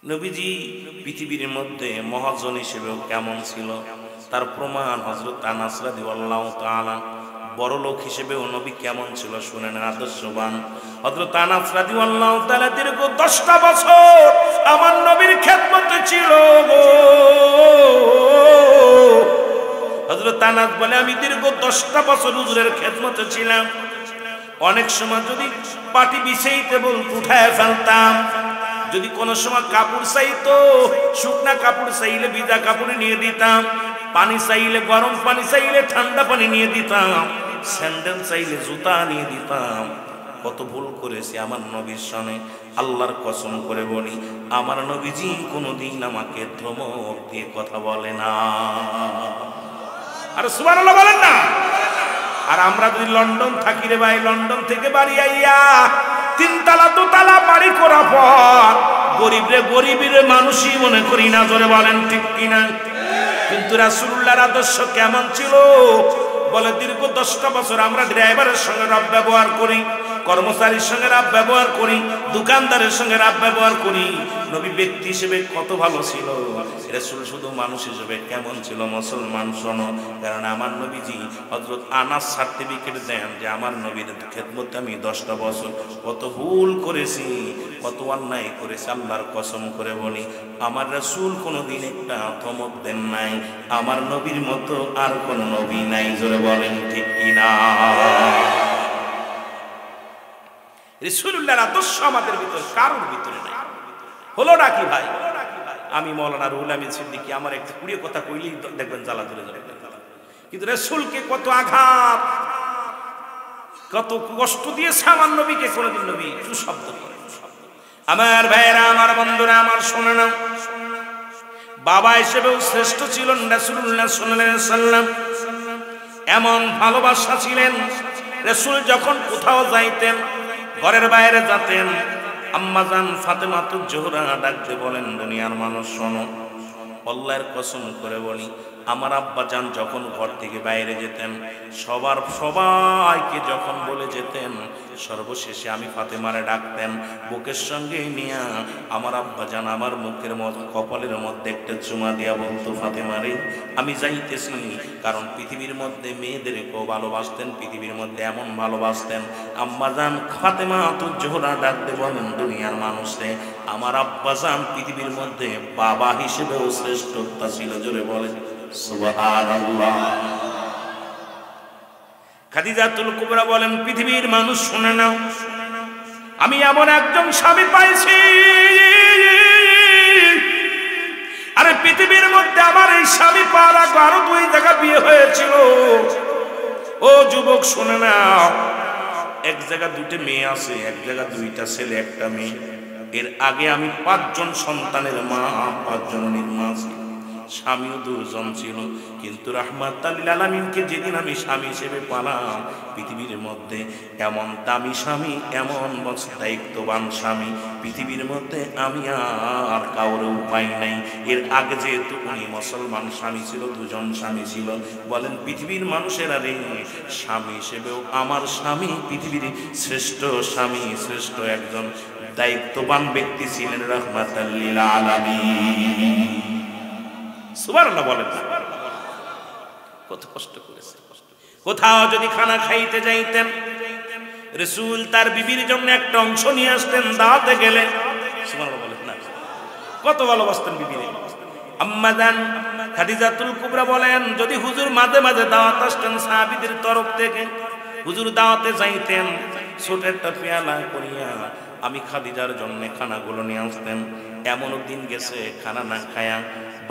নবীজি পৃথিবীর মধ্যে মহাজন হিসেবেও কেমন ছিল তার প্রমাণ হযরত আনাস রাদিয়াল্লাহু তাআলা। বড় লোক হিসেবেও নবী কেমন ছিল শুনেন, আদর্শবান। হযরত আনাস রাদিয়াল্লাহু তাআলা দীর্ঘ 10টা বছর আমার নবীর খেদমতে ছিল গো। হযরত আনাস বলে, আমি দীর্ঘ 10টা বছর হুজুরের খেদমতে ছিলাম। অনেক সময় যদি পাটি বিছাইতে বলতো উঠায় ফেলতাম, যদি কোনো সময় কাপড় চাইতো শুকনা কাপড় চাইলে ভিজা কাপড় নিয়ে দিতাম, পানি চাইলে গরম পানি চাইলে ঠান্ডা পানি নিয়ে দিতাম, স্যান্ডেল চাইলে জুতা নিয়ে দিতাম। কত ভুল করেছি আমার নবীর সনে। আল্লাহর কসম করে বলি, আমার নবীজি কোনোদিন আমাকে ধমক দিয়ে কথা বলে না। আর সুবহানাল্লাহ বলেন না। আর আমরা যদি লন্ডন থাকি রে ভাই, লন্ডন থেকে বাড়ি আইয়া 3 তালা 2 তালা বাড়ি করার পর গরিবের মানুষই মনে করি না, জোরে বলেন ঠিক কিনা। কিন্তু রাসূলুল্লাহর আদর্শ কেমন ছিল বলে, দীর্ঘ 10টা বছর আমরা ড্রাইভারের সঙ্গে রাব ব্যবহার করি, কর্মচারীর সঙ্গে রাব ব্যবহার করি, দোকানদারের সঙ্গে রাব ব্যবহার করি। নবী ব্যক্তি হিসেবে কত ভালো ছিল, রাসূল শুধু মানুষ হিসেবে কেমন ছিল মুসলমান শোনো। কারণ আমার নবীজি হযরত আনাস সার্টিফিকেট দেন যে আমার নবীর খেদমতে আমি 10টা বছর কত ভুল করেছি, কত অন্যায় করেছি। আল্লাহর কসম করে বলি, আমার রাসূল কোনোদিন একটা ধমক দেন নাই। আমার নবীর মতো আর কোন নবী নাই, জোরে বলেন ঠিক কিনা। রাসূলুল্লাহর আদর্শ আমাদের ভিতর কারোর ভিতরে নাই। হলো না কি ভাই? আমি মাওলানা রুহুল আমিন সিদ্দিকী আমার একটা কুড়িয়ে কথা কইলেই দেখবেন জ্বালা ধরে যাবে। কিন্তু রাসূলকে কত আঘাত, কত কষ্ট দিয়েছে আমার নবীকে, কোনদিন নবী শব্দ করে। আমার ভাইয়েরা, আমার বন্ধুরা, আমার শোনে না, বাবা হিসেবেও শ্রেষ্ঠ ছিলেন রাসূলুল্লাহ সাল্লাল্লাহু আলাইহি ওয়াসাল্লাম। এমন ভালোবাসা ছিলেন, রাসূল যখন কোথাও যাইতেন, ঘরের বাইরে যেতেন, আম্মাজান ফাতেমাতুজ জোহরা ডাকতে বলেন, দুনিয়ার মানুষ শোনো, আল্লাহর কসম করে বলি, আমার আব্বাজান যখন ঘর থেকে বাইরে যেতেন, সবাইকে যখন বলে যেতেন, সর্বশেষে আমি ফাতেমারে ডাকতেন, বুকের সঙ্গে নিয়ে আমার আব্বাজান আমার মুখের মধ্যে কপালের মধ্যে একটা চুমা দিয়া বলতো, ফাতেমারে আমি যাইতেছি। কারণ পৃথিবীর মধ্যে মেয়েদেরকেও ভালোবাসতেন, পৃথিবীর মধ্যে এমন ভালোবাসতেন। আম্মাজান ফাতেমাতুজ জোহরা ডাকতে বলেন, দুনিয়ার মানুষে আমার আব্বাজান পৃথিবীর মধ্যে বাবা হিসেবেও শ্রেষ্ঠতা ছিল, জোরে বলেন সুবহানাল্লাহ। খাদিজাতুল কুবরা বলেন, পৃথিবীর মানুষ শুনে নাও, আমি এমন একজন স্বামী পাইছি, আরে পৃথিবীর মধ্যে আমার এই স্বামী পাওয়ার আগে আরো 2 জায়গা বিয়ে হয়েছিল। ও যুবক শুনে নাও, এক জায়গা 2টে মেয়ে আছে, এক জায়গা 2টা ছেলে 1টা মেয়ে। এর আগে আমি 5 জন সন্তানের মা, 5 জনের মা ছিল, স্বামীও 2 জন ছিল। কিন্তু রাহমাতাল লিল আলামিনকে যেদিন আমি স্বামী হিসেবে পালাম, পৃথিবীর মধ্যে এমন দামি স্বামী, এমন দায়িত্ববান স্বামী পৃথিবীর মধ্যে আমি আর কাউরে পাই নাই। এর আগে যেহেতু উনি মুসলমান স্বামী ছিল, 2 জন স্বামী ছিল, বলেন পৃথিবীর মানুষেরা রে, স্বামী হিসেবেও আমার স্বামী পৃথিবীর শ্রেষ্ঠ স্বামী, শ্রেষ্ঠ একজন দায়িত্ববান ব্যক্তি ছিলেন রাহমাতাল লিল আলামিন। সুবহানাল্লাহ বলেন। কত কষ্ট করেছে। কোথাও যদি খানা খাইতে যাইতেন, রাসূল তার বিবির জন্য একটা অংশ নিয়ে আসতেন দাওয়াতে গেলে। সুবহানাল্লাহ বলেন না, কত ভালোবাসতেন বিবিরে। আম্মাজান খাদিজাতুল কুবরা বলেন, যদি হুজুর মাঝে মাঝে দাওয়াত আসতেন সাহাবীদের তরফ থেকে, হুজুর দাওয়াতে যাইতেন, ছোট একটা পেয়ালা করিয়া আমি খাদিজার জন্য খানাগুলো নিয়ে আসতেন। এমনও দিন গেছে খানা না খায়া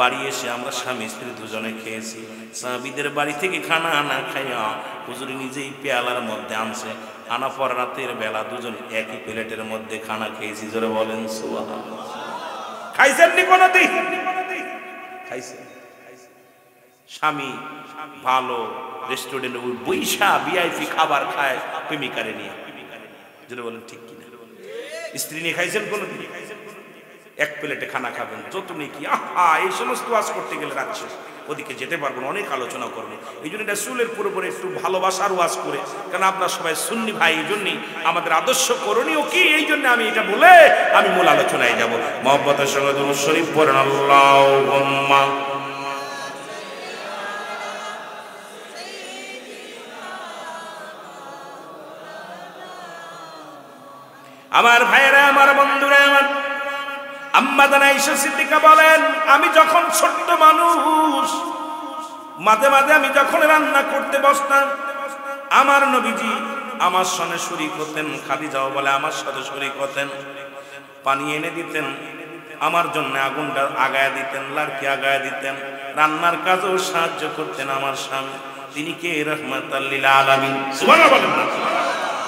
বাড়ি এসে আমরা স্বামী স্ত্রী 2 জনে খেয়েছি। সাহাবীদের বাড়ি থেকে খানা না খাইয়া হুজুর নিজেই পেয়ালার মধ্যে আনছে, আনা পর রাতের বেলা 2 জন একই প্লেটের মধ্যে খানা খেয়েছি, জোরে বলেন সুবহানাল্লাহ। খাইছেন নি কোনদিন? খাইছেন। স্বামী ভালো রেস্টুরেন্টে বইসা ভিআইপি খাবার খায় প্রেমিকারে নিয়ে, জোরে বলেন ঠিক কিনা। স্ত্রী নিয়ে খাইছেন কোনদিন? এক প্লেটে খানা খাবেন, যত নেকি। আহা, এই সমস্ত ওয়াজ করতে গেলে রাখছে, ওদিকে যেতে পারবো না, অনেক আলোচনা করবো। এই জন্য রাসূলের পুরোপুরি একটু ভালোবাসার ওয়াজ করে, কারণ আপনারা সবাই সুন্নি ভাই, এই জন্যই আমাদের আদর্শ করণীয় কি, এই জন্য আমি এটা বলে আমি মূল আলোচনায় যাব। মহব্বতের সঙ্গে দুরূদ শরীফ পড়েন আল্লাহুম্মা। আমার ভাইয়েরা, আমার বন্ধুরা, আমার আম্মা জান আয়েশা সিদ্দিকা বলেন, আমি যখন ছোট্ট মানুষ, মাঝে মাঝে আমি যখন রান্না করতে বসতাম, আমার নবীজি আমার সঙ্গে শরীক হতেন। খাদিজাও বলে আমার সাথে শরীক হতেন। পানি এনে দিতেন, আমার জন্য আগুনটা আগায় দিতেন, লাড়কি আগায় দিতেন, রান্নার কাজেও সাহায্য করতেন আমার স্বামী। তিনি কে? রাহমাতাল লিল আলামিন। সুবহানাল্লাহ বলেন না?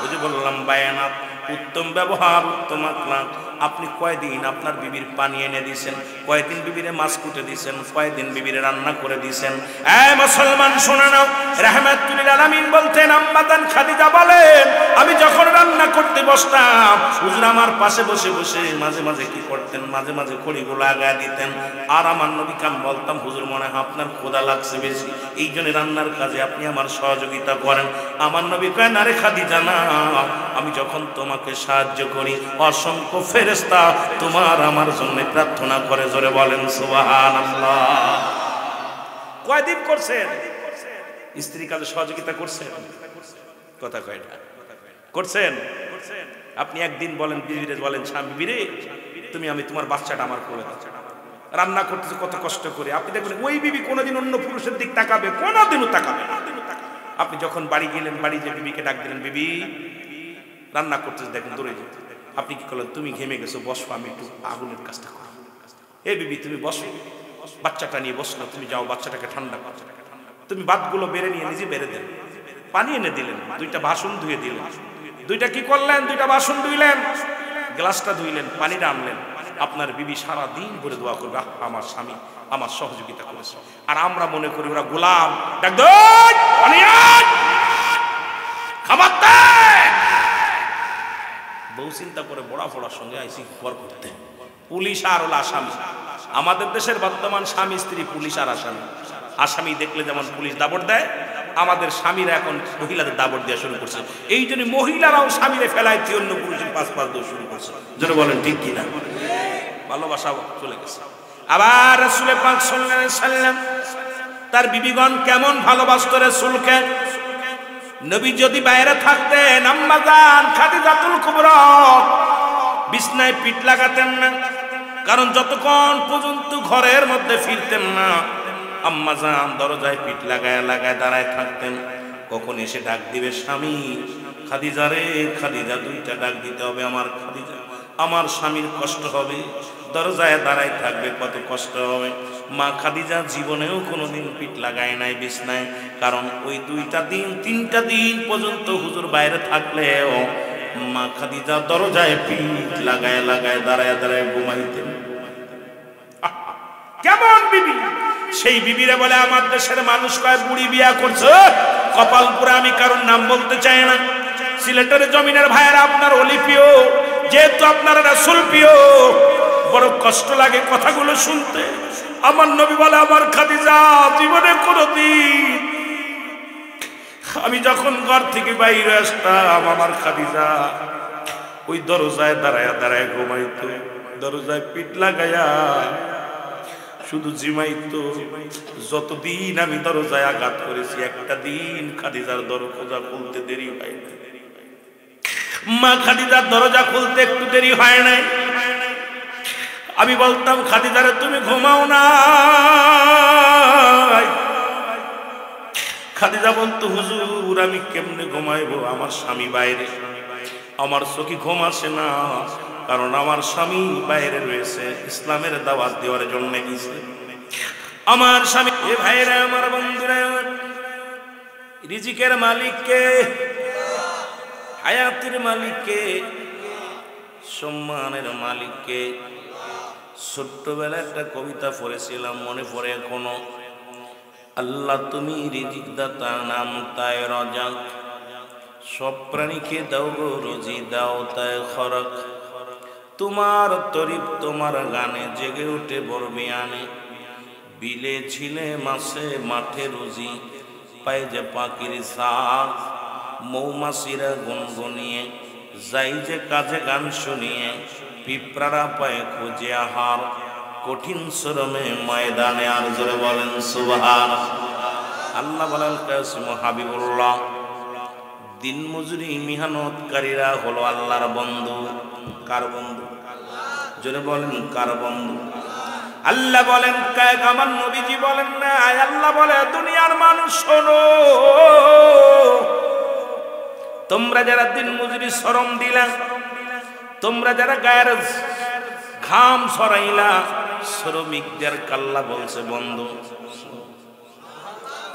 ওই যে বললাম বায়ানাত, উত্তম ব্যবহার, উত্তম আখলাক। আপনি কয়দিন আপনার বিবির পানি এনে দিয়েছেন, কয়দিন বিবিরে মাছ কুটে দিয়েছেন, কয়দিন বিবিরে রান্না করে দিয়েছেন। এই মুসলমান শুনে নাও, রাহমাতুল লিল আলামিন বলতেন, আম্মা জান খাদিজা বলেন, আমি যখন রান্না করতে বসতাম, হুজুর আমার পাশে বসে বসে মাঝে মাঝে কি করতেন, মাঝে মাঝে খড়িগুলো আগায় দিতেন। আর আমার নবীকে আমি বলতাম, হুজুর মনে হয় আপনার ক্ষুধা লাগছে বেশি, এই জন্য রান্নার কাজে আপনি আমার সহযোগিতা করেন। আমার নবী কয়, না রে খাদিজা না, আমি যখন তোমাকে সাহায্য করি, অসংখ্য ফেরেশতা তোমার আমার জন্য প্রার্থনা করে। জোরে বলেন সুবহানাল্লাহ। কয়দিন করছেন স্ত্রী কাজে সহযোগিতা করছেন? কথা কয় না, করছেন? আপনি একদিন বলেন বিবিরে, বলেন স্বামী, বিবিরে তুমি, আমি তোমার বাচ্চাটা আমার কোলে রান্না করতেছে কত কষ্ট করে। আপনি দেখবেন ওই বিবি কোনোদিন অন্য পুরুষের দিক তাকাবে? কোনোদিনও তাকাবে না। আপনি যখন বাড়ি গেলেন, বাড়ি যে বিবিকে ডাক দিলেন, বিবি রান্না করতেছে, দেখেন দৌড়ে যেতে, আপনি কি করলেন? তুমি ঘেমে গেছো, বসো, আমি একটু আগুনের কাজটা করো। এই বিবি তুমি বসো, বাচ্চাটা নিয়ে বসো না, তুমি যাও বাচ্চাটাকে ঠান্ডা করো। তুমি ভাতগুলো বেড়ে নিয়ে নিজে বেড়ে দেন, পানি এনে দিলেন, দুইটা বাসন ধুয়ে দিলেন। দুইটা কি করলেন? দুইটা বাসন ধুইলেন, গ্লাসটা ধুইলেন, পানিটা আনলেন। আপনার বিবি সারা দিন ভরে দোয়া করবে, আমার স্বামী আমার সহযোগিতা করেছে। আর আমরা মনে করি ওরা গোলাম, ডাক দে পানি আন, খাবার দে। বউ চিন্তা করে বড়া ফড়ার সঙ্গে আইসি ঘর করতে, পুলিশ আর হলো আসামি। আমাদের দেশের বর্তমান স্বামী স্ত্রী পুলিশ আর আসামি। আসামি দেখলে যেমন পুলিশ দাবড় দেয়, আমাদের স্বামীরা এখন মহিলাদের দাবড় দেওয়া শুরু করছে। এই জন্য মহিলারাও স্বামীরে ফেলায় অন্য পুরুষের পাঁচ দেওয়া শুরু করছে। যেন বলেন ঠিক কিনা? ভালোবাসা চলে গেছে। আবার রাসূল পাক সাল্লাল্লাহু আলাইহি সাল্লাম তার বিবিগণ কেমন ভালোবাসত রাসূলকে। নবী যদি বাইরে থাকতেন, আম্মা জান খাদিজাতুল কুবরা বিছনায় পিঠ লাগাতেন না, কারণ যতক্ষণ পর্যন্ত ঘরের মধ্যে ফিরতেন না, আম্মা জান দরজায় পিঠ লাগায় লাগায় দাঁড়ায় থাকতেন। কখন এসে ডাক দিবে, স্বামী খাদিজা রে খাদিজা, দুইটা ডাক দিতে হবে, আমার খাদিজা, আমার স্বামীর কষ্ট হবে, দরজায় দাঁড়ায় থাকবে, কত কষ্ট হবে। মা খাদিজা জীবনেও কোনোদিন পিঠ লাগায় নাই বিছনায়, কারণ ওই দুইটা দিন তিনটা দিন পর্যন্ত হুজুর বাইরে থাকলেও মা খাদিজা দরজায় পিঠ লাগায় লাগায় দাঁড়ায় দাঁড়ায় ঘুমাইতেন। কেমন বিবি! সেই বিবিরা বলে আমার দেশের মানুষ কয় বুড়ি বিয়া করছে, কপাল পুরা। আমি কারণ নাম বলতে চাই না। সিলেটের জমিনের ভাইয়েরা, আপনার অলি প্রিয়, যেহেতু আপনারা রাসূল প্রিয়, বড় কষ্ট লাগে কথাগুলো শুনতে। আমার নবী বলে, আমার খাদিজা জীবনে কোনদিন, আমি যখন ঘর থেকে বাইরে আসতাম, আমার খাদিজা ওই দরজায় দাঁড়ায় দাঁড়ায় ঘুমাইতো, দরজায় পিঠ লাগাইয়া শুধু জিমাইতো। যতদিন আমি দরজায় আঘাত করেছি, একটা দিন খাদিজার দরজা খুলতে দেরি হয় না। মা খাদিজার দরজা খুলতে একটু দেরি হয় নাই। আমি বলতাম, খাদিজারে তুমি ঘুমাও না। খাদিজা বলতো, হুজুর আমি কেমনে ঘুমাইবো, আমার স্বামী বাইরে, আমার চোখে ঘুম আসে না, কারণ আমার স্বামী বাইরে রয়েছে, ইসলামের দাওয়াত দেওয়ার জন্য গেছে। আমার স্বামী, এ ভাইরা আমার বন্ধুরা, রিজিকের মালিককে, হায়াতের মালিককে, সম্মানের মালিককে। ছোট্টবেলায় একটা কবিতা পড়েছিলাম, মনে পড়ে এখনো। আল্লাহ তুমি রিজিক দাতা, নাম তাই রাজাক, সব প্রাণীকে দাও গো রুজি, দাও তাই খরক। তোমার তরিফ তোমার গানে জেগে উঠে বরবিয়ানে, বিলে ঝিলে মাসে মাঠে রুজি পাই যে পাখির শাক, মৌমাছিরা গুনগুনিয়ে যাই যে কাজে গান শুনিয়ে, পিঁপড়ারা পায় খুঁজে আহার কঠিন শ্রমে ময়দানে। আর জোরে বলেন সুবহান। আল্লাহ বলেন কাসিম হাবিবুল্লাহ, দিন মজুরি মেহনতকারীরা হলো আল্লাহর বন্ধু। কার বন্ধু? জোরে বলেন কার বন্ধু? আল্লাহ বলেন আমার নবীজি বলেন না, আল্লাহ বলে দুনিয়ার মানুষ শোনো, তোমরা যারা দিন মজুরি শ্রম দিলা, তোমরা যারা গায়ের ঘাম ছড়াইলা, শ্রমিকদের আল্লাহ বলছে বন্ধু।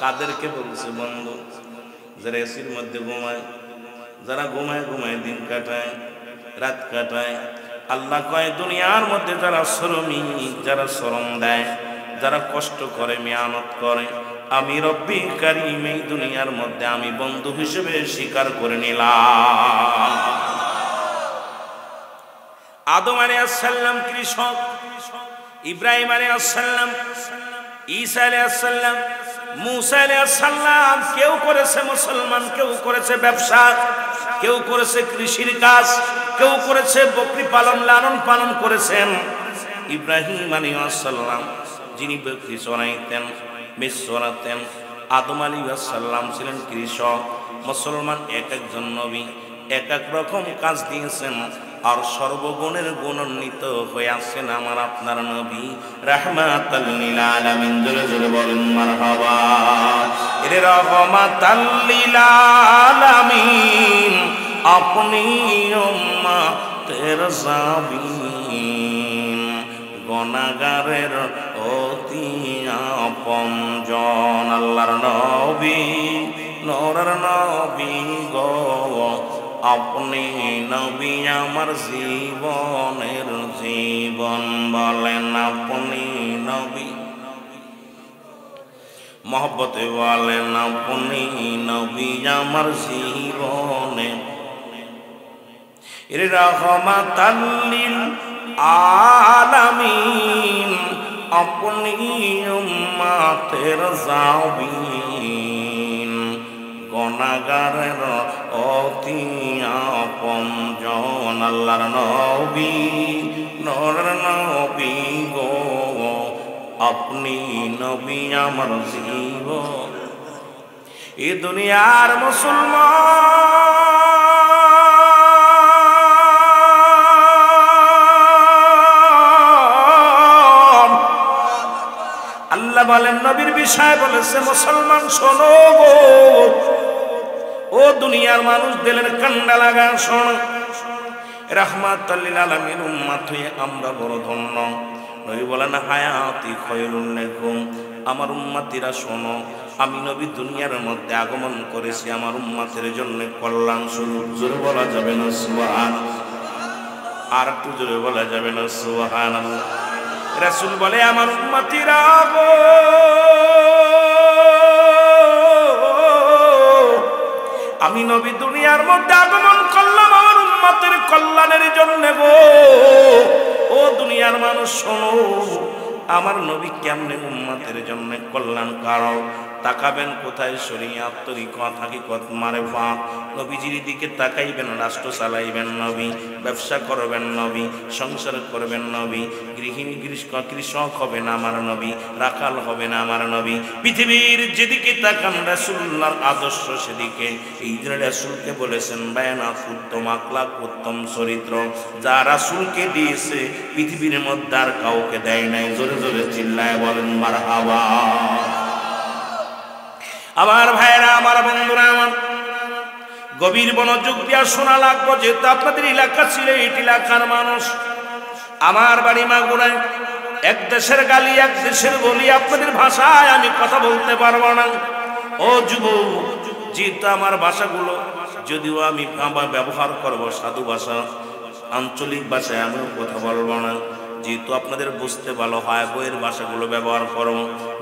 কাদেরকে বলছে বন্ধু? যারা এসির মধ্যে ঘুমায়, যারা ঘুমায় ঘুমায় দিন কাটায়, রাত কাটায়। আল্লাহ কয় দুনিয়ার মধ্যে যারা শ্রমিক, যারা শ্রম দেয়, যারা কষ্ট করে, মেহনত করে, আমি রব্বি কারীম এই দুনিয়ার মধ্যে আমি বন্ধু হিসেবে স্বীকার করে নিলাম। আদম আলাইহিস সালাম কৃষক, ইব্রাহিম আলাইহিস সালাম, ঈসা আলাইহিস সালাম, মুসা আলাইহিস সালাম, কেউ করেছে মুসলমান, কেউ করেছে ব্যবসা, কেউ করেছে কৃষির কাজ, কেউ করেছে বকরি পালন, লালন পালন করেছেন। ইব্রাহিম আলাইহিস সালাম যিনি বকরি চড়াইতেন, মেষ চড়াতেন। আদম আলাইহিস সালাম ছিলেন কৃষক। মুসলমান এক একজন নবী এক এক রকম কাজ দিয়েছেন, আর সর্বগুণের গুণান্বিত হয়ে আছেন আমার আপনার নবী রাহমাতাল লিল আলামিন। জোরে জোরে বলেন মারহাবা। এর রহমাতাল লিল আলামিন, আপনি উম্মতের জাবিন, গুনাহগারের অতি আপনজন। আল্লাহর নবী, নূরের নবী গো, আপনি নবী আমার জীবনের জীবন। বলেন আপনি নবী, মহব্বতে বলেন আপনি নবী আমার জীবনে। এর রাহমাতাল লিল আলামিন, আপনি উম্মতের জাবিন, গুনাহগারের অতি আপনজন। আল্লাহর নবী, নূরের নবী গো, আপনি নবী আমার জীবন। এ দুনিয়ার মুসলমান, আল্লাহ বলেন নবীর বিষয় বলেছে মুসলমান শোনো গো, ও দুনিয়ার মানুষ দিলের কান্ডা লাগা শোনো। রাহমাতাল লিল আলামিন উম্মত হয়ে আমরা বড় ধন্য। নবী বলেন হায়াতি খায়রুল লাকুম, আমার উম্মতিরা শোনো, আমি নবী দুনিয়ার মধ্যে আগমন করেছি আমার উম্মতের জন্য কল্যাণ স্বরূপ। জোরে বলা যাবে না সুবহানাল্লাহ? আর একটু জোরে বলা যাবে না সুবহানাল্লাহ? রাসূল বলে আমার উম্মতিরা গো, আমি নবী দুনিয়ার মধ্যে আগমন করলাম আমার উম্মতের কল্যাণের জন্য গো। ও দুনিয়ার মানুষ শোনো, আমার নবী কেমনে উম্মতের জন্য কল্যাণ কারক। তাকাবেন কোথায়? শরীয়ত, তরিকত, হাকিকত, মারেফাত। নবীজির দিকে তাকাইবেন, রাষ্ট্র চালাইবেন নবী, ব্যবসা করবেন নবী, সংসার করবেন নবী, গৃহিণী কৃষক হবেন আমার নবী, রাখাল হবেন আমার নবী। পৃথিবীর যেদিকে তাকান রাসূলুল্লাহর আদর্শ সেদিকে। এই জন্য রাসূলকে বলেছেন বায়ানাত, উত্তম আখলাক, উত্তম চরিত্র যা রাসূলকে দিয়েছে পৃথিবীর মধ্যে আর কাউকে দেয় নাই। জোরে জোরে চিল্লায় বলেন মারহাবা। আমার ভাইরা, আমার বন্ধুরা, আমার গভীর মনোযোগ দিয়া শোনা লাগবো, যেহেতু আপনাদের এলাকা ছিল এই এলাকার মানুষ। আমার বাড়ি মাগুরায়। এক দেশের গালি এক দেশের বলি, আপনাদের ভাষায় আমি কথা বলতে পারবো না। ও যুবক, যেহেতু আমার ভাষাগুলো যদিও আমি ব্যবহার করবো সাধু ভাষা, আঞ্চলিক ভাষায় আমিও কথা বলবো না, যেহেতু আপনাদের বুঝতে ভালো হয় বইয়ের ভাষাগুলো ব্যবহার করো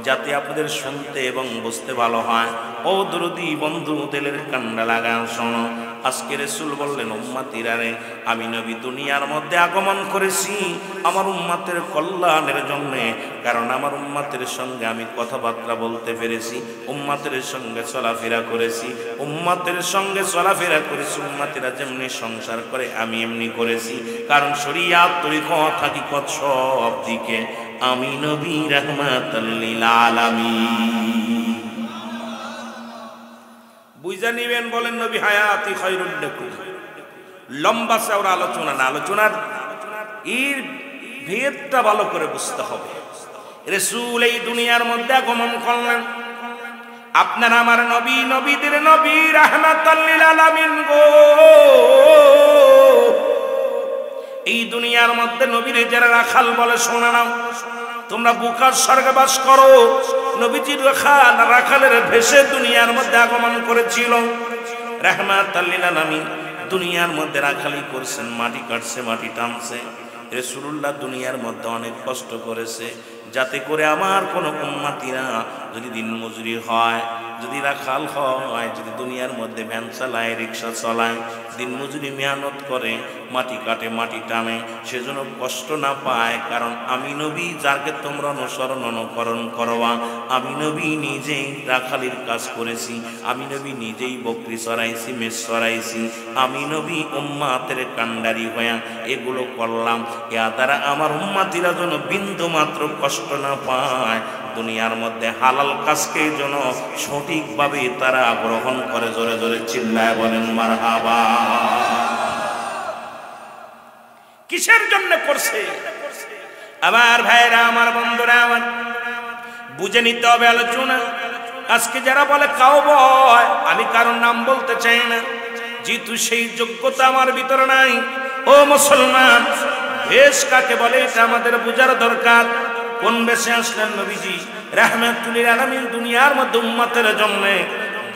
যাতে আপনাদের শুনতে এবং বুঝতে ভালো হয়। ও দরদি বন্ধু, দিলের কান্ডা লাগা শোনো, আজকে রাসূল বললেন উম্মতিরা রে, আমি নবী দুনিয়ার মধ্যে আগমন করেছি আমার উম্মতের কল্যাণের জন্য, কারণ আমার উম্মতের সঙ্গে আমি কথাবার্তা বলতে পেরেছি, উম্মতের সঙ্গে চলাফেরা করেছি, উম্মতের সঙ্গে চলাফেরা করেছি, উম্মতিরা যেমনি সংসার করে আমি এমনি করেছি, কারণ শরীয়ত তরিকত হাকিকত সব দিকে আমি নবী রাহমাতাল লিল আলামিন। বুঝা নিবেন, বলেন নবী হায়াতি খায়রুল লাকুম। লম্বা চওড়া আলোচনা না, আলোচনার এর ভেদটা ভালো করে বুঝতে হবে। রাসূল এই দুনিয়ার মধ্যে আগমন করলেন, আপনার আমার নবী, নবীদের নবী রাহমাতাল লিল আলামিন গো। এই দুনিয়ার মধ্যে নবীর যারা রাখাল বলে শোনা নাও, তোমরা বুকার স্বর্গে বাস করো। নবীজির রাখালের ভেসে দুনিয়ার মধ্যে আগমন করেছিল রাহমাতাল লিল আলামিন। দুনিয়ার মধ্যে রাখালি করছেন, মাটি কাটছে, মাটি টানছে। রাসূলুল্লাহ দুনিয়ার মধ্যে অনেক কষ্ট করেছে, যাতে করে আমার কোনো উম্মতিরা যদি দিন মজুরি হয়, যদি রাখাল হয়, যদি দুনিয়ার মধ্যে ভ্যান চালায়, রিক্সা চালায়, দিন মজুরি মেহনত করে, মাটি কাটে, মাটি টানে, সেজন্য কষ্ট না পায়। কারণ আমি নবী যাকে তোমরা অনুসরণ অনুকরণ করবা, আমি নবী নিজেই রাখালির কাজ করেছি, আমি নবী নিজেই বকরি চড়াইছি, মেষ চড়াইছি, আমি নবী উম্মাতের কান্ডারি হয়ে এগুলো করলাম। এর দ্বারা আমার উম্মাতিরা যেন বিন্দু মাত্র কষ্ট না পায়, দুনিয়ার মধ্যে হালাল কাজকে যেন সঠিকভাবে তারা গ্রহণ করে। জোরে জোরে চিল্লায় বলেন মারহাবা। কিসের জন্য করছে আমার ভাইরা, আমার বন্ধুরা, আমার বুঝে নিতে হবে আলোচনা। আজকে যারা বলে কাউবয়, আমি কারণ নাম বলতে চাই না, যেহেতু সেই যোগ্যতা আমার ভিতরে নাই। ও মুসলমান, বেশ কাকে বলে এটা আমাদের বোঝার দরকার। কোন বেশে আসলেন নবীজি রাহমাতুল লিল আলামিন দুনিয়ার মধ্যে উম্মতের জন্য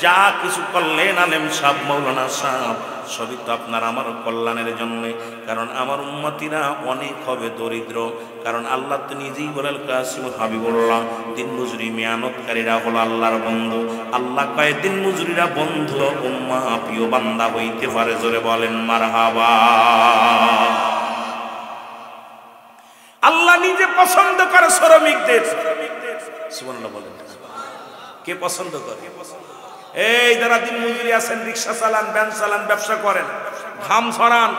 যা কিছু করলেন, আলেম সাহেব, মাওলানা সাহেব, সবই তো আপনার আমার কল্যাণের জন্য। কারণ আমার উম্মতিরা অনেক হবে দরিদ্র, কারণ আল্লাহ তো নিজেই বলেন কাসিম হাবিবুল্লাহ, দিন মজুরি মেহনতকারীরা হলো আল্লাহর বন্ধু। আল্লাহ কয় দিন মজুরিরা বন্ধু, উম্মা প্রিয় বান্দা হইতে পারে। জোরে বলেন মারহাবা। আল্লাহ নিজে পছন্দ করে শ্রমিকদের। সুবহানাল্লাহ বলেন। কে পছন্দ করে? এই যারা দিন মজুরি আছেন, রিক্সা চালান, ভ্যান চালান, ব্যবসা করেন, ঘাম ছড়ান,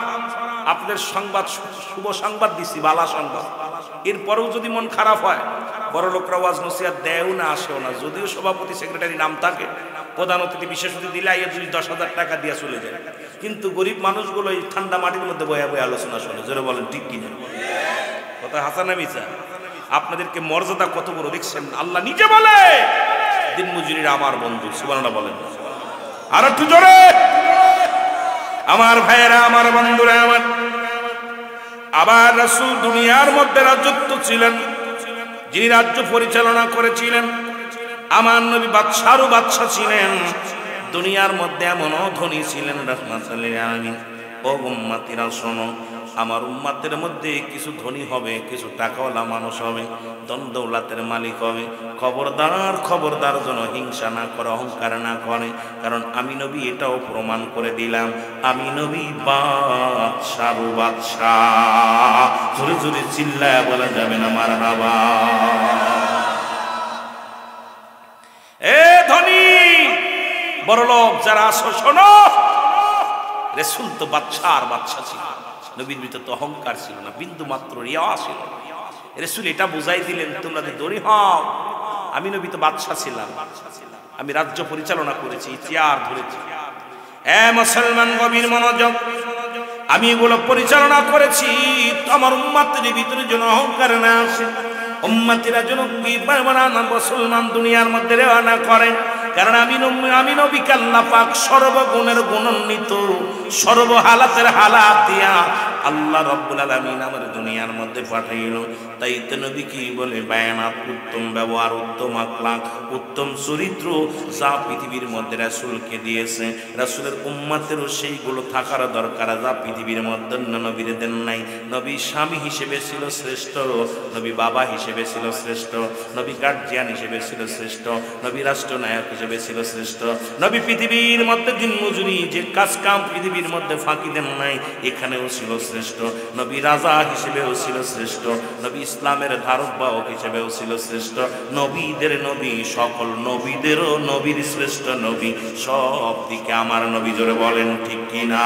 আপনাদের সংবাদ শুভ সংবাদ দিছি, বালা সংবাদ। এরপরেও যদি মন খারাপ হয়, বড় লোকরা ওয়াজ নসিহত দেয়ও না, আসেও না। যদিও সভাপতি সেক্রেটারি নাম থাকে, প্রধান অতিথি বিশেষ অতিথি দিলে আইয়া 10,000 টাকা দিয়ে চলে যায়, কিন্তু গরিব মানুষগুলো এই ঠান্ডা মাটির মধ্যে বয়া বয়া আলোচনা শোনে। জোরে বলেন ঠিক কিনা? কথা হাসানা মিছা? আপনাদেরকে মর্যাদা কত বড় দেখছেন? আল্লাহ নিজে বলে দিন মজুরিরা আমার বন্ধু। সুবহানাল্লাহ বলেন আর একটু জোরে। আমার ভাইয়েরা, আমার বন্ধুরা, আমার আবার রাসূল দুনিয়ার মধ্যে রাজত্ব ছিলেন, যিনি রাজ্য পরিচালনা করেছিলেন। আমার নবী বাদশারও বাদশা ছিলেন, দুনিয়ার মধ্যে এমনও ধনী ছিলেন রাহমাতুল লিল আলামিন। ও উম্মতিরা শোনো, আমার উম্মতের মধ্যে কিছু ধনী হবে, কিছু টাকাওয়ালা মানুষ হবে, ধন দৌলতের মালিক হবে। খবরদার, খবরদার যেন হিংসা না করে, অহংকার না করে। কারণ আমি নবী এটাও প্রমাণ করে দিলাম, আমি নবী বাদশারও বাদশাহ। জোরে জোরে চিল্লায় বলা যাবে না মারহাবা। এ ধনী বড়লোক যারা আছো শোনো, রাসূল তো বাদশার বাদশা ছিল, নবীর ভিতরে তো অহংকার ছিল না, বিন্দু মাত্র রিয়া ছিল। রাসূল এটা বুঝাই দিলেন, তোমরা যে ধনী হও, আমি নবী তো বাদশা ছিলাম, আমি রাজ্য পরিচালনা করেছি, চেয়ার ধরেছি। এ মুসলমান গভীর মনোযোগ, আমি এগুলো পরিচালনা করেছি, তো আমার উম্মতের ভিতরে যেন অহংকার না আসে, উম্মতিরা যেন মুসলমান দুনিয়ার মধ্যে রেওয়া না করে। কারণ আমি নবীকে আল্লাহ পাক সর্বগুণের গুণান্বিত, সর্বহালাতের হালাত দিয়া আল্লাহ রাব্বুল আলামিন আমার দুনিয়ার মধ্যে পাঠাইলো। তাই তো নবী কি বলে, বায়ানাত, উত্তম ব্যবহার, উত্তম আখলাক, উত্তম চরিত্র যা পৃথিবীর মধ্যে রাসূলকে দিয়েছে, রাসূলের উম্মতেরও সেইগুলো থাকার দরকার যা পৃথিবীর মধ্যে অন্য নবীর দেন নাই। নবী স্বামী হিসেবে ছিল শ্রেষ্ঠ, নবী বাবা হিসেবে ছিল শ্রেষ্ঠ, নবী গার্জিয়ান হিসেবে ছিল শ্রেষ্ঠ, নবী রাষ্ট্রনায়ক হিসেবে ছিল শ্রেষ্ঠ, নবী পৃথিবীর মধ্যে দিনমজুরি যে কাজ কাম পৃথিবীর মধ্যে ফাঁকি দেন নাই এখানেও ছিল শ্রেষ্ঠ, নবী রাজা হিসেবেও ছিল শ্রেষ্ঠ, নবী ইসলামের ধারকবাহক হিসেবেও ছিল শ্রেষ্ঠ, নবীদের নবী, সকল নবীদেরও নবীর শ্রেষ্ঠ নবী। সব দিকে আমার নবী, জোরে বলেন ঠিক কিনা?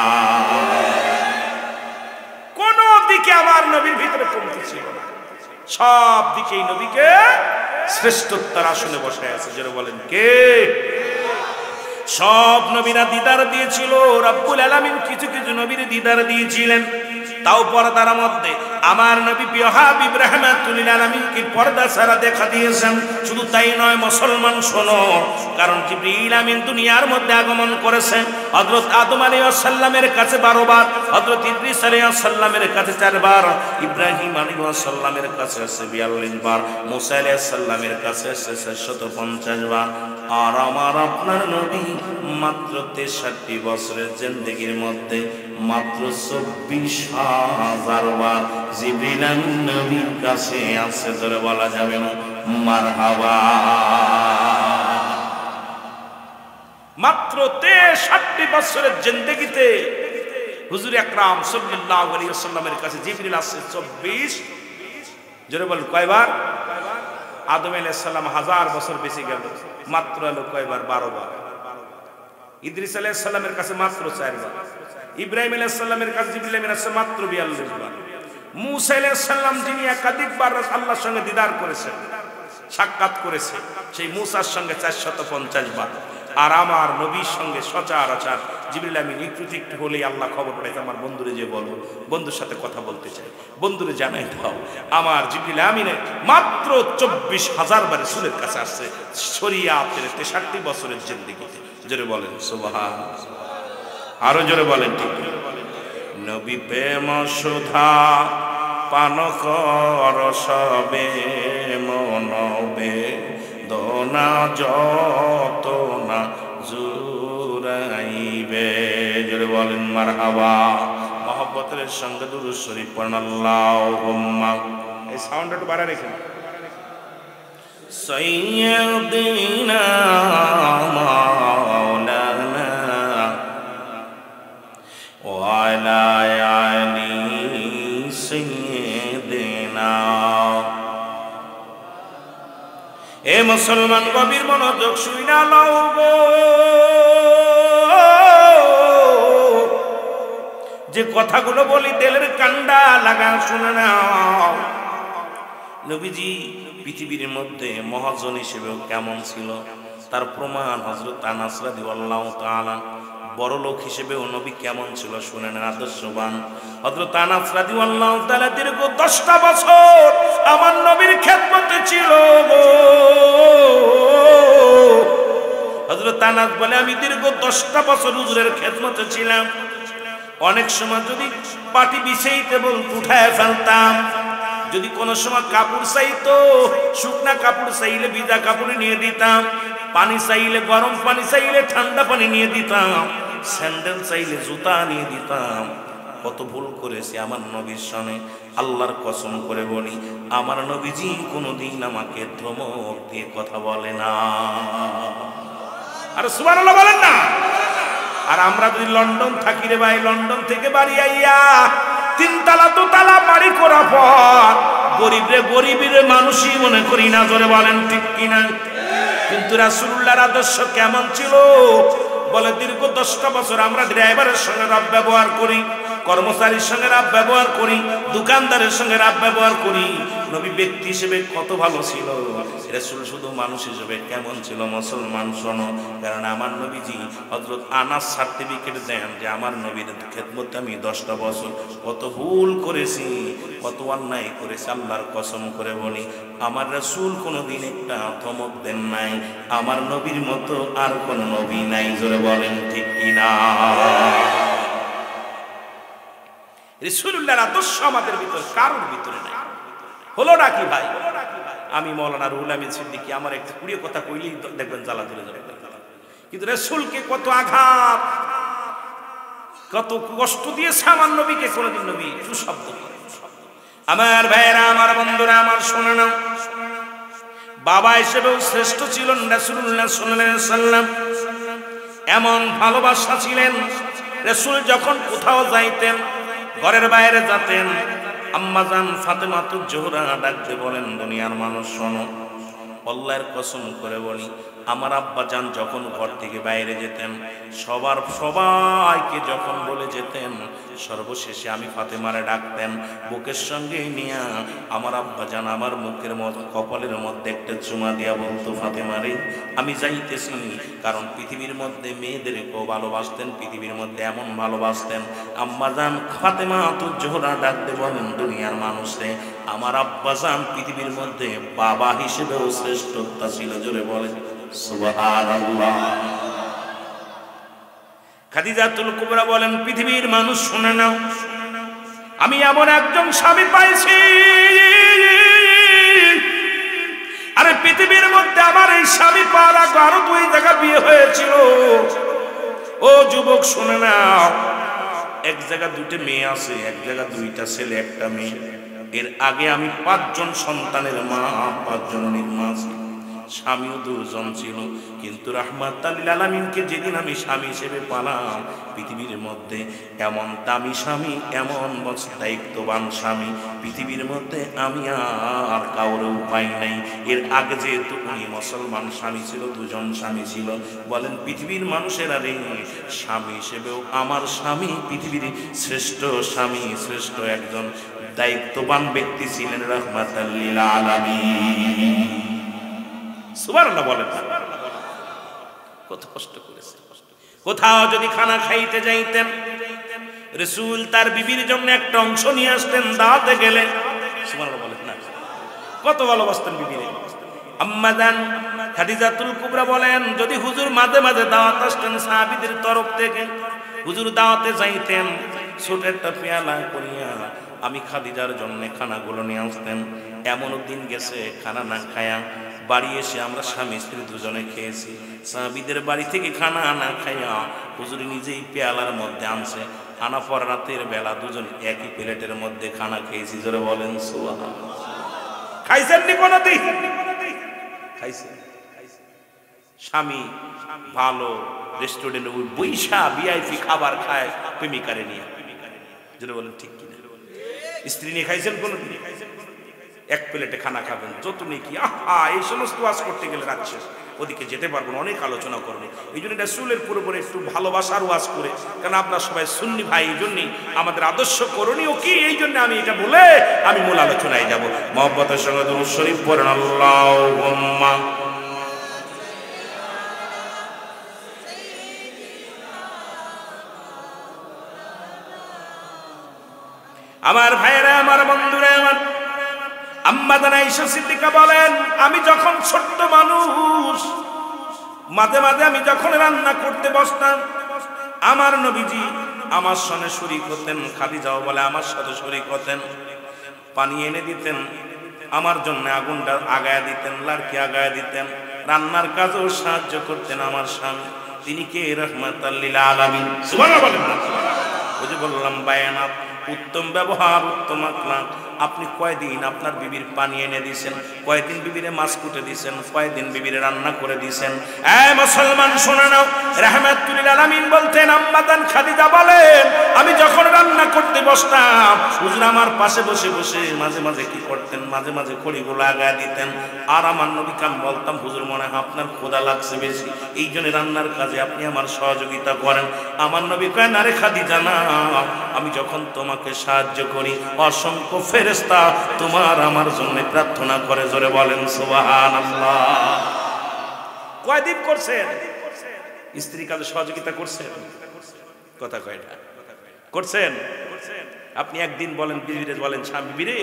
কোন দিকে আমার নবীর ভিতরে কমতি ছিল না, সব দিকেই নবীকে শ্রেষ্ঠত্বের আসনে বসে আছে। জোরে বলেন কে? সব নবীরা দিদার দিয়েছিল, রব্বুল আলামিন কিছু কিছু নবীর দিদার দিয়েছিলেন, তাও পর্দার মধ্যে আমার নবী প্রিয় হাবিব রাহমাতুল লিল আলামিনকে পর্দা ছাড়া দেখা দিয়েছেন। শুধু তাই নয় মুসলমান শোনো, কারণ জিবরিল আমিন দুনিয়ার মধ্যে আগমন করেছেন হযরত আদম আলাইহিস সালামের কাছে 12 বার, হযরত ইদ্রিস আলাইহিস সালামের কাছে 4 বার, ইব্রাহিম আলাইহিস সালামের কাছে 42 বার, মুসা আলাইহিস সালামের কাছে 450 বার। আর আমার আপনার নবী মাত্র 63 বছরের জিন্দেগির মধ্যে মাত্র 24,000 বার জিবরিল আমিন নবীর কাছে আছে। ধরে বলা যাবে না মারহাবা। মাত্র 63 বছরের জিন্দেগিতে হুজুর আকরাম সাল্লাল্লাহু আলাইহি ওয়াসাল্লামের কাছে জিবরিল আসছে 24। জোরে বল কয়বার? আদম আলাইহিস সালাম 1000 বছর বেঁচে গেল, মাত্র এলো কয়বার? 12 বার। ইদ্রিস আলাইহিস সালামের কাছে মাত্র 4 বার, ইব্রাহিম আলাইহিস সালামের কাছে জিবরিল আমিন আসছে মাত্র 42 বার। মুসা আলাইহিস সালাম যিনি একাধিকবার আল্লাহর সঙ্গে দিদার করেছেন, সাক্ষাৎ করেছে, সেই মুসার সঙ্গে 450 বার। আর আমার নবীর সঙ্গে সচরাচর জিবরিল আমিন একটু একটু হলেই আল্লাহ খবর পাঠাইতে, আমার বন্ধুরে যে বলো, বন্ধুর সাথে কথা বলতে চাই, বন্ধুরে জানাই দাও। আমার জিবরিল আমিনের মাত্র 24,000 বার রাসূলের কাছে আসছে শরীয়তের 63 বছরের জিন্দেগিতে। জোরে বলেন সুবহানাল্লাহ, আরো জোরে বলেন ঠিক। নবী প্রেম সুধা পান কর সবে মনবে, দোনা যত না জুরাইবে। জোরে বলেন মারহাবা। মহব্বতের সঙ্গে দুরূদ শরীফ পড়েন আল্লাহুম্মা। এই সাউন্ডটা একটু বাড়ায় রেখেন। সাইয়্যিদিনা মাওলানা ওয়া আলা আলি সাইয়্যিদিনা। এ মুসলমান গভীর মনোযোগ শুইনা লও গো, যে কথাগুলো বলি তেলের কান্ডা লাগা শুনে নাও। নবীজি পৃথিবীর মধ্যে মহাজন হিসেবেও কেমন ছিল তার প্রমাণ হযরত আনাস রাদিয়াল্লাহু তাআলা। বড় লোক হিসেবেও নবী কেমন ছিল শুনেন, আদর্শবান। হযরত আনাস রাদিয়াল্লাহু তাআলা দীর্ঘ 10টা বছর আমার নবীর খেদমতে ছিল গো। হযরত আনাস বলে, আমি দীর্ঘ 10টা বছর হুজুরের খেদমতে ছিলাম। অনেক সময় যদি পাটি বিছাইতে বলতো উঠায় ফেলতাম, যদি কোনো সময় কাপড় চাইতো, শুকনা কাপড় চাইলে ভিজা কাপড় নিয়ে দিতাম, পানি চাইলে গরম পানি চাইলে ঠান্ডা পানি নিয়ে দিতাম, স্যান্ডেল চাইলে জুতা নিয়ে দিতাম। কত ভুল করেছি আমার নবীর সঙ্গে। আল্লাহর কসম করে বলি, আমার নবীজি কোনোদিন আমাকে ধমক দিয়ে কথা বলে না। আর সুবহানাল্লাহ বলেন না। আর আমরা যদি লন্ডন থাকি রে ভাই, লন্ডন থেকে বাড়ি আইয়া 3 তালা 2 তালা বাড়ি করার পর গরিবের মানুষই মনে করি না। জোরে বলেন ঠিক কিনা? কিন্তু রাসূলুল্লাহর আদর্শ কেমন ছিল বলে, দীর্ঘ 10টা বছর আমরা ড্রাইভারের সঙ্গে রাব ব্যবহার করি, কর্মচারীর সঙ্গে রাব ব্যবহার করি, দোকানদারের সঙ্গে রাব ব্যবহার করি। নবী ব্যক্তি হিসেবে কত ভালো ছিল, রাসূল শুধু মানুষ হিসেবে কেমন ছিল মুসলমান শোনো। কারণ আমার নবীজি হযরত আনাস সার্টিফিকেট দেন যে আমার নবীর খেদমতে আমি 10টা বছর কত ভুল করেছি, কত অন্যায় করেছি। আল্লাহর কসম করে বলি, আমার রাসূল কোনোদিন একটা ধমক দেন নাই। আমার নবীর মতো আর কোন নবী নাই। জোরে বলেন ঠিক কিনা? রাসূলুল্লাহর আদর্শ আমাদের ভিতর কারোর ভিতরে নাই। হলো নাকি ভাই? আমি মৌলানা রুহুল আমিন সিদ্দিকী আমার একটা কুড়িয়ে কথা কইলেই দেখবেন জ্বালা ধরে যাবে, কিন্তু রাসূলকে কত আঘাত কত কষ্ট দিয়েছে আমার নবীকে, কোনদিন নবী সুশব্দ করে। আমার ভাইয়েরা, আমার বন্ধুরা, আমার শুনে নাও, বাবা হিসেবেও শ্রেষ্ঠ ছিলেন রাসূলুল্লাহ সাল্লাল্লাহু আলাইহি ওয়াসাল্লাম। এমন ভালোবাসা ছিলেন, রাসূল যখন কোথাও যাইতেন, ঘরের বাইরে যেতেন, আম্মাজান ফাতেমাতুজ জোহরা ডাকতে বলেন, দুনিয়ার মানুষ শোনো, আল্লাহর কসম করে বলি, আমার আব্বাজান যখন ঘর থেকে বাইরে যেতেন, সবাইকে যখন বলে যেতেন, সর্বশেষে আমি ফাতেমারে ডাকতেন, বুকের সঙ্গে নিয়ে আমার আব্বাজান আমার মুখের মধ্যে কপালের মধ্যে একটা চুমা দিয়া বলতো, ফাতেমারে আমি যাইতেছি। কারণ পৃথিবীর মধ্যে মেয়েদেরকেও ভালোবাসতেন, পৃথিবীর মধ্যে এমন ভালোবাসতেন, আম্মাজান ফাতেমাতুজ জোহরা ডাকতে বলেন, দুনিয়ার মানুষে আমার আব্বাজান পৃথিবীর মধ্যে বাবা হিসেবেও শ্রেষ্ঠতা ছিল। জোরে বলেন সুবহানাল্লাহ। খাদিজাতুল কুবরা বলেন, পৃথিবীর মানুষ শুনে নাও, আমি এমন একজন স্বামী পাইছি, আরে পৃথিবীর মধ্যে আমার এই স্বামী পাওয়ার আগে আরো 2 জায়গা বিয়ে হয়েছিল। ও যুবক শুনে নাও, এক জায়গা 2টে মেয়ে আছে, এক জায়গা 2টা ছেলে 1টা মেয়ে। এর আগে আমি 5 জন সন্তানের মা, 5 জনের মা ছিল, স্বামীও 2 জন ছিল। কিন্তু রাহমাতাল লিল আলামিনকে যেদিন আমি স্বামী হিসেবে পালাম, পৃথিবীর মধ্যে এমন দামি স্বামী, এমন দায়িত্ববান স্বামী পৃথিবীর মধ্যে আমি আর কাউরেও পাই নাই। এর আগে যেহেতু উনি মুসলমান স্বামী ছিল, 2 জন স্বামী ছিল, বলেন পৃথিবীর মানুষেরা রে, স্বামী হিসেবেও আমার স্বামী পৃথিবীর শ্রেষ্ঠ স্বামী, শ্রেষ্ঠ একজন দায়িত্ববান ব্যক্তি ছিলেন রাহমাতাল লিল আলামিন। সুবহানাল্লাহ বলেন না? কত কষ্ট করেছে। কোথাও যদি খানা খাইতে যাইতেন, রাসূল তার বিবির জন্য একটা অংশ নিয়ে আসতেন দাওয়াতে গেলে। সুবহানাল্লাহ বলেন না? কত ভালোবাসতেন বিবিরে। আম্মাজান খাদিজাতুল কুবরা বলেন, যদি হুজুর মাঝে মাঝে দাওয়াত আসতেন সাহাবীদের তরফ থেকে, হুজুর দাওয়াতে যাইতেন, ছোট একটা পেয়ালা করিয়া আমি খাদিজার জন্য খানাগুলো নিয়ে আসতেন। এমনও দিন গেছে খানা না খায়া বাড়ি এসে আমরা স্বামী স্ত্রী 2 জনে খেয়েছি। সাহাবীদের বাড়ি থেকে খানা না খাইয়া হুজুর নিজেই পেয়ালার মধ্যে আনছে, আনা পর রাতের বেলা 2 জন একই প্লেটের মধ্যে খানা খেয়েছি। জোরে বলেন সুবহানাল্লাহ। খাইছেন নি কোনদিন? খাইছেন। স্বামী ভালো রেস্টুরেন্টে বৈশা ভিআইপি খাবার খায় প্রেমিকারে নিয়ে। জোরে বলেন ঠিক কিনা? স্ত্রী নিয়ে খাইছেন কোনদিন? 1 প্লেটে খানা খাবেন, যত নেকি। এই সমস্ত ওয়াজ করতে গেলে রাখছে, ওদিকে যেতে পারবো না, অনেক আলোচনা করবো। এই জন্য রাসূলের পুরোপুরি একটু ভালোবাসার ওয়াজ করে, কারণ আপনারা সবাই সুন্নি ভাই, এই জন্যই আমাদের আদর্শ করণীয় কি, এই জন্য আমি এটা বলে আমি মূল আলোচনায় যাব। মহব্বতের সঙ্গে দুরূদ শরীফ পড়েন, আল্লাহুম্মা। আমার ভাইয়েরা, আমার বন্ধুরা, আমার আম্মাজান আয়েশা সিদ্দিকা বলেন, আমি যখন ছোট্ট মানুষ, মাঝে মাঝে আমি যখন রান্না করতে বসতাম, আমার নবীজি আমার সঙ্গে শরীক হতেন। খাদিজাও বলে আমার সাথে শরীক হতেন। পানি এনে দিতেন, আমার জন্য আগুনটা আগায়া দিতেন, লাড়কি আগায়া দিতেন, রান্নার কাজেও সাহায্য করতেন আমার স্বামী। তিনি কে? রাহমাতাল লিল আলামিন। সুবহানাল্লাহ বলেন না? ওই যে বললাম বায়ানাত, উত্তম ব্যবহার, উত্তম আখলাক। আপনি কয়দিন আপনার বিবির পানি এনে দিয়েছেন, কয়দিন বিবিরে মাছ কুটে দিয়েছেন, কয়দিন বিবিরে রান্না করে দিয়েছেন। মুসলমান শুনে নাও, রাহমাতুল লিল আলামিন বলতেন, আম্মাজান খাদিজা বলেন, আমি যখন রান্না করতে বসতাম, হুজুর আমার পাশে বসে বসে মাঝে মাঝে কি করতেন, মাঝে মাঝে খড়িগুলো আগায় দিতেন। আর আমার নবীকে আমি বলতাম, হুজুর মনে হয় আপনার ক্ষুধা লাগছে বেশি, এই জন্য রান্নার কাজে আপনি আমার সহযোগিতা করেন। আমার নবী কয়, না রে খাদিজা না, আমি যখন তোমাকে সাহায্য করি, অসংখ্য ফেরেশতা তোমার আমার জন্য প্রার্থনা করে। জোরে বলেন সুবহানাল্লাহ। কয়দিন করছেন স্ত্রী কাজে সহযোগিতা করছেন? কথা কয়টা করছেন? আপনি একদিন বলেন বিবিরে, বলেন স্বামী বিরে,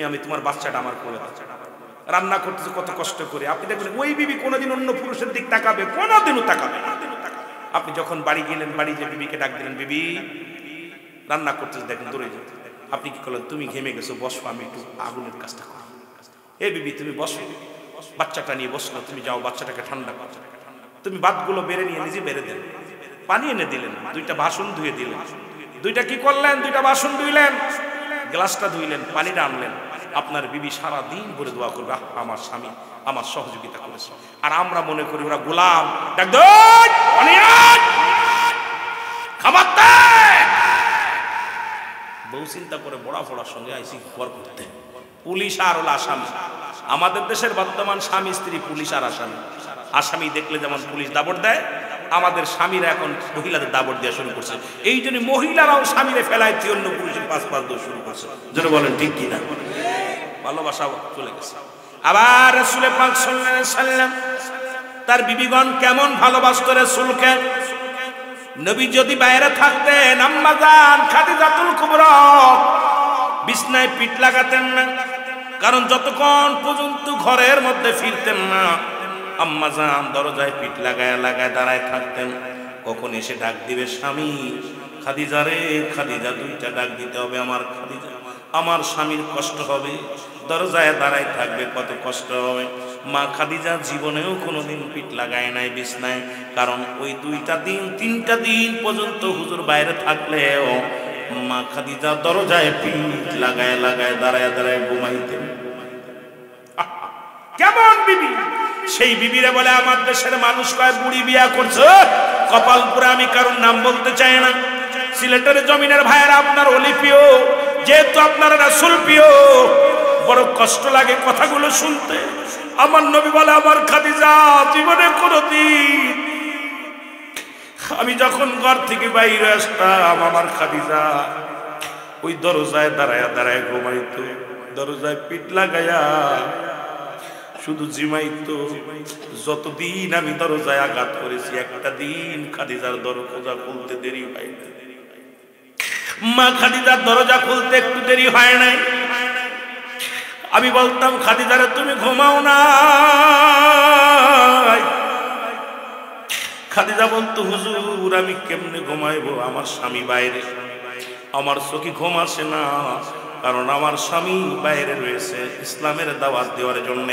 আমি তোমার বাচ্চাটা আমার কোলে দাও। রান্না করতেছে কত কষ্ট করে, আপনি দেখবেন ওই বিবি কোনোদিন অন্য পুরুষের দিক তাকাবে? কোনোদিনও তাকাবে না। আপনি যখন বাড়ি গেলেন, বাড়ি যে বিবিকে ডাক দিলেন, বিবি রান্না করতেছে, দেখেন দৌড়ে যেতে। আপনি কি করলেন? তুমি ঘেমে গেছো, বসো, আমি একটু আগুনের কাজটা করি। এ বিবি তুমি বসো, বাচ্চাটা নিয়ে বসলো, তুমি যাও বাচ্চাটাকে ঠান্ডা করো। তুমি ভাতগুলো বেড়ে নিয়ে নিজে বেড়ে দিলেন, পানি এনে দিলেন, দুইটা বাসন ধুয়ে দিলেন। দুইটা কি করলেন? দুইটা বাসন ধুইলেন, গ্লাসটা ধুইলেন, পানিটা আনলেন। আপনার বিবি সারা দিন করে দোয়া করবে, আমার স্বামী আমার সহযোগিতা করেছে। আর আমরা মনে করি ওরা গোলাম, ডাক দই পানি আন, খাবার দে। বউ চিন্তা করে বড়া ফড়ার সঙ্গে আইসি ঘর করতে, পুলিশ আর হলো আসামি। আমাদের দেশের বর্তমান স্বামী স্ত্রী পুলিশ আর আসামি। আসামি দেখলে যেমন পুলিশ দাবড় দেয়, আমাদের স্বামীরা এখন মহিলাদের দাবড় দেওয়া শুরু করছে। এই জন্য মহিলারাও স্বামীরে ফেলায় অন্য পুলিশের পাঁচ দোষ শুরু করছে। যেন বলেন ঠিক কিনা? ভালোবাসা চলে গেছে। আবার রাসূল পাক সাল্লাল্লাহু আলাইহি সাল্লাম তার বিবিগণ কেমন ভালোবাসতো রাসূলকে। নবী যদি বাইরে থাকতেন, আম্মা জান খাদিজাতুল কুবরা বিছনায় পিঠ লাগাতেন না, কারণ যতক্ষণ পর্যন্ত ঘরের মধ্যে ফিরতেন না, আম্মা জান দরজায় পিঠ লাগায় লাগায় দাঁড়ায় থাকতেন। কখন এসে ডাক দিবে স্বামী, খাদিজা রে খাদিজা, দুইটা ডাক দিতে হবে আমার খাদিজা, আমার স্বামীর কষ্ট হবে। দরজায় দাঁড়ায় থাকবে, কত কষ্ট হবে। মা খাদিজা জীবনেও কোনোদিন পিঠ লাগায় নাই বিছনায়, কারণ ওই দুইটা দিন তিনটা দিন পর্যন্ত হুজুর বাইরে থাকলেও মা খাদিজা দরজায় পিঠ লাগায় লাগায় দাঁড়ায় দাঁড়ায় ঘুমাইতেন। কেমন বিবি! সেই বিবিরে বলে আমার দেশের মানুষ কয় বুড়ি বিয়া করছে। কপাল পুরা, আমি কারণ নাম বলতে চাই না। সিলেটের জমিনের ভাইয়েরা, আপনার অলি প্রিয়, যেহেতু আপনার রাসূল প্রিয়, বড় কষ্ট লাগে কথাগুলো শুনতে। আমার নবী বলে আমার খাদিজা জীবনে কোনদিন, আমি যখন ঘর থেকে বাইরে আসতাম, আমার খাদিজা ওই দরজায় দাঁড়ায় দাঁড়ায় ঘুমাইতো, দরজায় পিঠ লাগাইয়া শুধু জিমাইতো। যতদিন আমি দরজায় আঘাত করেছি, একটা দিন খাদিজার দরজা খুলতে দেরি হয় না। মা খাদিজার দরজা খুলতে একটু দেরি হয় নাই। আমি বলতাম খাদিজারে তুমি ঘুমাও না। খাদিজা বলতো হুজুর আমি কেমনে ঘুমাইবো, আমার স্বামী বাইরে, আমার চোখে ঘুম আসে না, কারণ আমার স্বামী বাইরে রয়েছে ইসলামের দাওয়াত দেওয়ার জন্য।